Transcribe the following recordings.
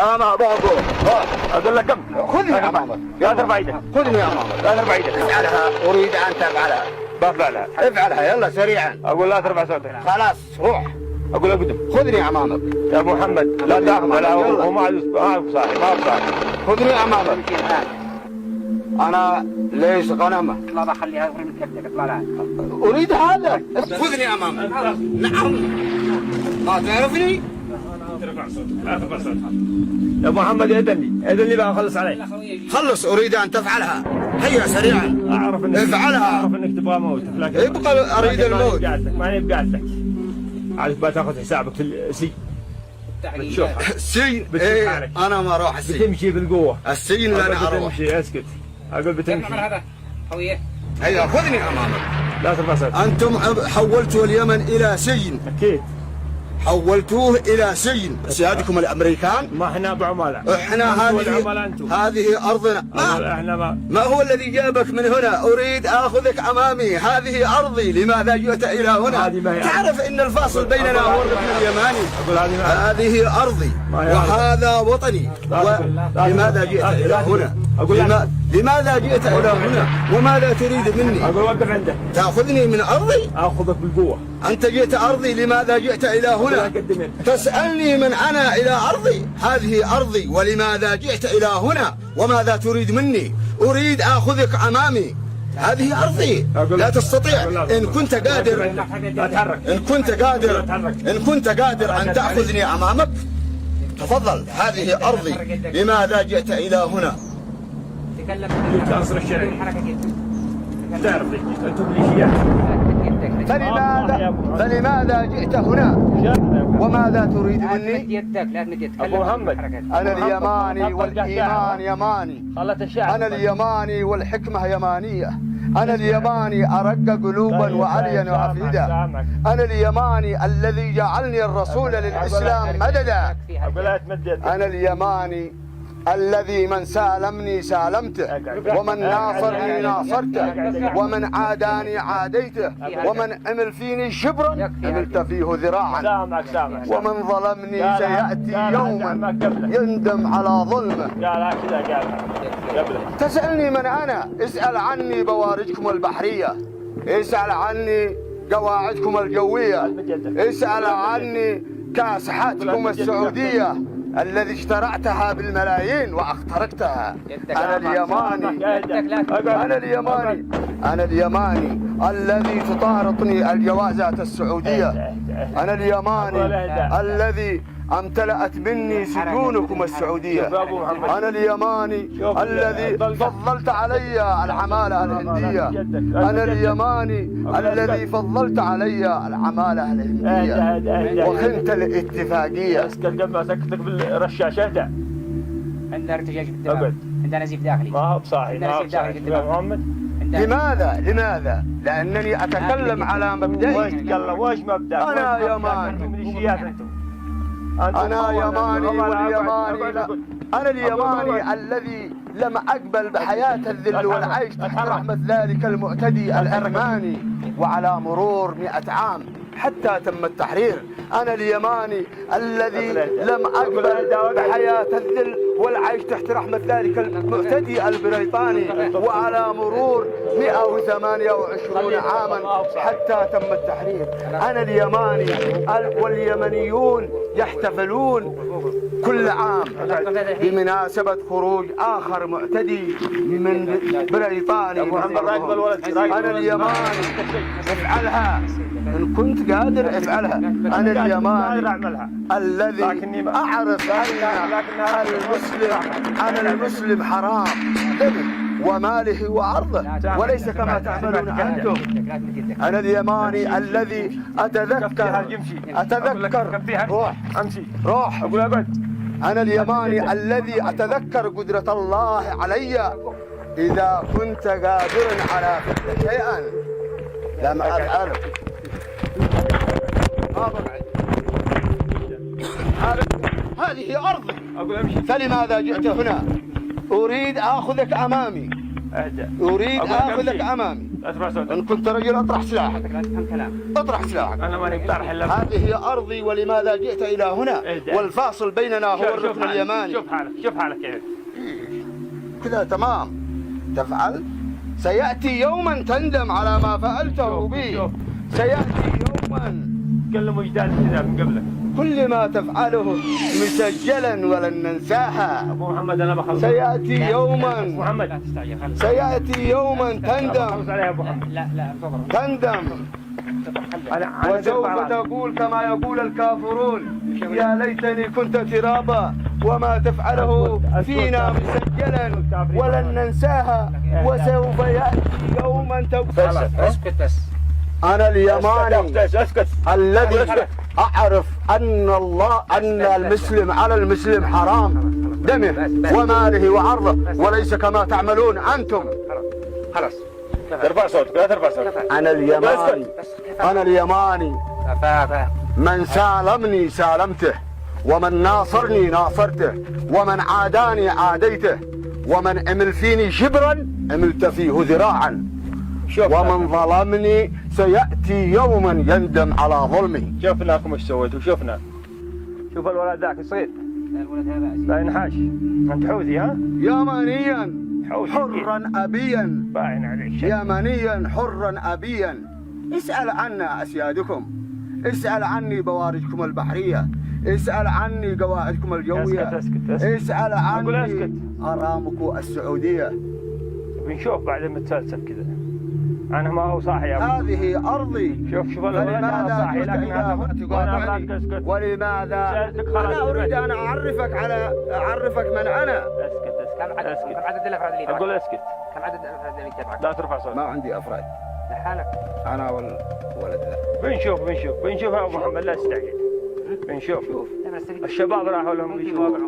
انا بابو اقول لك كم. خذني امامك. لا ترفع ايدك. خذني امامك. لا ترفع ايدك. افعلها، اريد ان تفعلها. بفعلها. افعلها يلا سريعا. اقول لا ترفع صوتك. خلاص روح. اقول اقدم. خذني امامك. يا ابو محمد لا تاخذ على هو ما هو صاحي ما هو صاحي. خذني امامك. انا ليش غنمه. لا بخليها من كبدك اطلع لها. اريد هذا. خذني امامك. نعم. ما تعرفني؟ لا ترفع صوتك. يا ابو محمد اذن لي بقى اخلص عليه. خلص اريد ان تفعلها. هيا سريعا. اعرف انك افعلها. اعرف انك تبغى موتك لكن يبقى اريد الموت. ماني بقعدتك. عارف بقى تاخذ حسابك في السجن. بتشوف السجن ايه انا ما اروح السجن. بتمشي بالقوه. السجن لا انا اروح. بتمشي اسكت. اقول بتمشي. هذا خويه. هيا خذني امامك. لا ترفع صوتك. انتم حولتوا اليمن الى سجن. اكيد. حولتوه الى سجن سيادكم الامريكان. ما احنا بعملاء. احنا هذه ارضنا. احنا ما هو الذي جابك من هنا؟ اريد اخذك امامي. هذه ارضي. لماذا جئت الى هنا؟ تعرف ان الفاصل بيننا هو الركن اليماني. هذه ارضي وهذا وطني. لماذا جئت الى هنا؟ لماذا جئت الى هنا؟ وماذا تريد مني؟ اقول وقف عنده. تاخذني من ارضي؟ اخذك بالقوه. انت جئت ارضي. لماذا جئت الى هنا؟ تسالني من انا الى ارضي. هذه ارضي. ولماذا جئت الى هنا؟ وماذا تريد مني؟ اريد اخذك امامي. هذه ارضي. لا تستطيع. ان كنت قادر ان كنت قادر ان تاخذني امامك تفضل. هذه ارضي. لماذا جئت الى هنا؟ العنصر الشرعي تعرف انتم ميليشيات. فلماذا جئت هنا؟ وماذا تريد مني؟ ابو محمد انا اليماني والايمان يماني. انا اليماني والحكمه يمانيه. انا اليماني ارق قلوبا وعليا وافئده. انا اليماني الذي جعلني الرسول للاسلام مددا. انا اليماني الذي من سالمني سالمته، ومن ناصرني ناصرته، ومن عاداني عاديته، ومن عمل فيني شبرا عملت فيه ذراعا، ومن ظلمني سيأتي يوما يندم على ظلمه. تسألني من أنا؟ اسأل عني بوارجكم البحرية، اسأل عني قواعدكم الجوية، اسأل عني كاسحاتكم السعودية الذي اشترعتها بالملايين واخترقتها. أنا اليماني الذي تطارطني الجوازات السعودية. أنا اليماني الذي امتلأت مني سجونكم السعودية. أنا اليماني الذي فضلت علي العمالة الهندية. أنا اليماني الذي فضلت علي العمالة الهندية وخنت الاتفاقية. اسكت قبل ما اسكتك بالرشاشات. عندنا ارتجاج بالدماغ، عندنا نزيف داخلي. ما هو بصاحي ما هو بصاحي يا محمد. لماذا؟ لأنني أتكلم على مبدئي. وش مبدأ؟ أنا يماني. ميليشيات انتم. أنا يماني واليماني. أنا اليماني الذي لم أقبل بحياة الذل والعيش تحت رحمة ذلك المعتدي الأرماني. وعلى مرور 100 عام حتى تم التحرير. أنا اليماني الذي لم أقبل بحياة الذل والعيش تحت رحمة ذلك المعتدي البريطاني. وعلى مرور 128 عاما حتى تم التحرير. أنا اليماني واليمنيون يحتفلون كل عام بمناسبة خروج آخر معتدي من بريطاني. أنا اليماني افعلها إن كنت قادر افعلها. أنا اليماني الذي أعرف أن المسلم حرام دمه وماله وعرضه وليس كما تعملون أنتم. أنا اليماني الذي أتذكر روح اقول اقعد. أنا اليماني الذي أتذكر قدرة الله علي إذا كنت قادرا على فعل شيئا لم أفعله. هذه أرضي. فلماذا جئت هنا؟ أريد أخذك أمامي. أريد أخذك أمامي. لا ترفع صوتك. إن كنت رجل أطرح سلاحك. لا تفهم كلام. اطرح سلاحك. أنا ماني بطرح إلا هذه أرضي ولماذا جئت إلى هنا؟ والفاصل بيننا هو الركن اليماني. شوف حالك كيف. كذا تمام. تفعل. سيأتي يوما تندم على ما فعلته بي. سيأتي يوما. تكلموا جدال كذا من قبلك. كل ما تفعله مسجلا ولن ننساها. أبو محمد أنا بخلص. سيأتي يوما. محمد لا تستعجل. سيأتي يوما تندم. خلص عليها أبو محمد. لا صبر. تندم. وسوف تقول كما يقول الكافرون يا ليتني كنت ترابا وما تفعله فينا مسجلا ولن ننساها. وسوف يأتي يوما تقول. اسكت بس. أنا اليماني اسكت. الذي أعرف أن المسلم على المسلم حرام دمه وماله وعرضه وليس كما تعملون أنتم. خلاص. ترفع صوتك لا ترفع صوتك. أنا اليماني من سالمني سالمته ومن ناصرني ناصرته ومن عاداني عاديته ومن عمل فيني شبرا عملت فيه ذراعا ومن ظلمني سيأتي يوما يندم على ظلمي. شفناكم ايش سويتوا شوف الولد ذاك الصغير الولد هذا لا ينحاش. انت حوثي ها؟ يمانيا حوثي حرا أبيا. باين عليك شيء. يمانيا حرا أبيا. اسأل عنا أسيادكم. اسأل عني بوارجكم البحرية. اسأل عني قواعدكم الجوية. اسكت. اسأل أقول عني اسكت. أرامكو السعودية. بنشوف بعد ما تتفلسف كذا. أنا ما هو صاحي يا أبو. هذه أرضي. شوف الولد أنا صاحي جئت لكن إلى هذا هنا أنا تقاطعني؟ اسكت. ولماذا؟ سألتك خلاص أنا أريد دلوقتي. أن أعرفك من أنا. اسكت. كم عدد الأفراد اللي أقول اسكت. كم عدد الأفراد اللي يتابعك؟ لا ترفع صوتك. ما عندي أفراد. لحالك. أنا والولد ذا. بنشوف يا أبو محمد لا تستعجل. بنشوف. الشباب راحوا لهم بيشوفوا.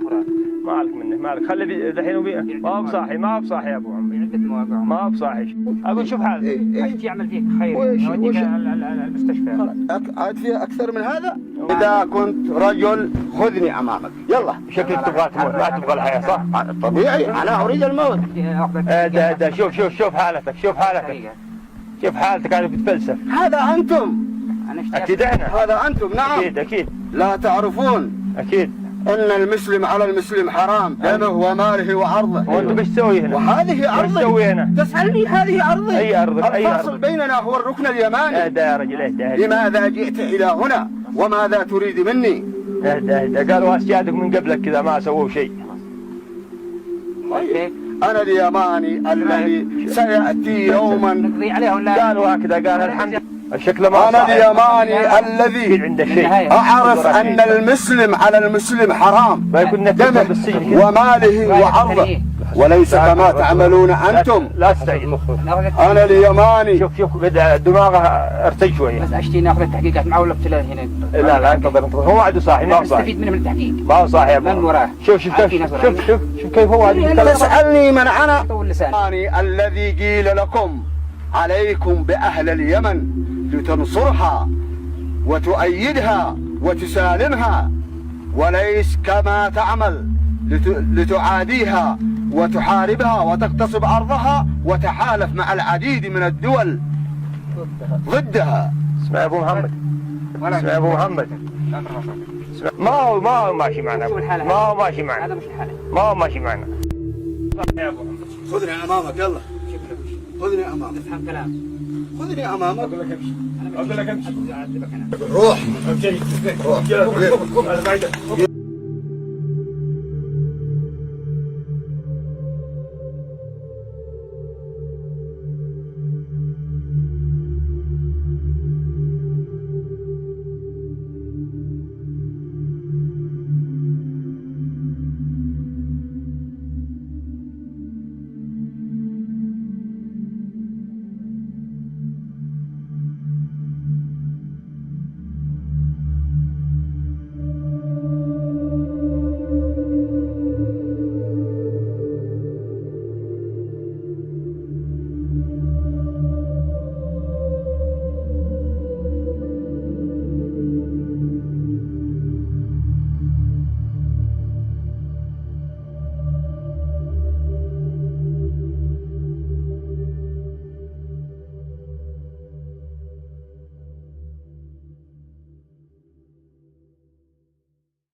مالك منه مالك خلي ذحين ما هو بصاحي يا ابو عمرو. ما هو بصاحي. اقول شوف حالك. عشت يعمل فيك خير يوديك المستشفى. عاد فيها اكثر من هذا؟ اذا كنت رجل خذني امامك. يلا. شكلك تبغى تموت ما تبغى الحياه صح؟ طبيعي انا اريد الموت. ده شوف حالتك شوف حالتك انا بتفلسف. هذا انتم. اكيد احنا. هذا انتم نعم. اكيد. لا تعرفون. اكيد. ان المسلم على المسلم حرام دمه وماله وعرضه. وانتم ايش تسوي هنا؟ وهذه ارضي. ايش تسوي هنا؟ تسالني هذه ارضي. اي ارضك؟ الفاصل بيننا هو الركن اليماني. اهدى يا رجل اهدى. لماذا جئت الى هنا؟ وماذا تريد مني؟ اهدى قالوا اسيادك من قبلك كذا ما سووا شيء. انا اليماني الذي سياتي يوما. قالوا هكذا قال الحمد شكله ما أنا اليماني الذي أعرف أن المسلم على المسلم حرام دمه وماله وعرضه وليس كما تعملون أنتم. لا تستعجل. أنا اليماني. شوف دماغه ارتج شوية. بس أشتي ناخذ التحقيقات معه ولا ابتلاء هنا؟ لا انتظر هو وعده صاحي ما هو صاحي. نستفيد منه من التحقيق. ما هو صاحي من وراه. شوف كيف هو تسألني من أنا الذي قيل لكم عليكم بأهل اليمن لتنصرها وتؤيدها وتسالمها وليس كما تعمل لتعاديها وتحاربها وتغتصب أرضها وتحالف مع العديد من الدول ضدها. اسمع يا أبو محمد ما هو ماشي معنا. ما هو ماشي معنا. يا أبو محمد خذني أمامك يلا. خذني أمامك. افهم كلام. خذني أمامك. أقول لك امشي. روح. روح.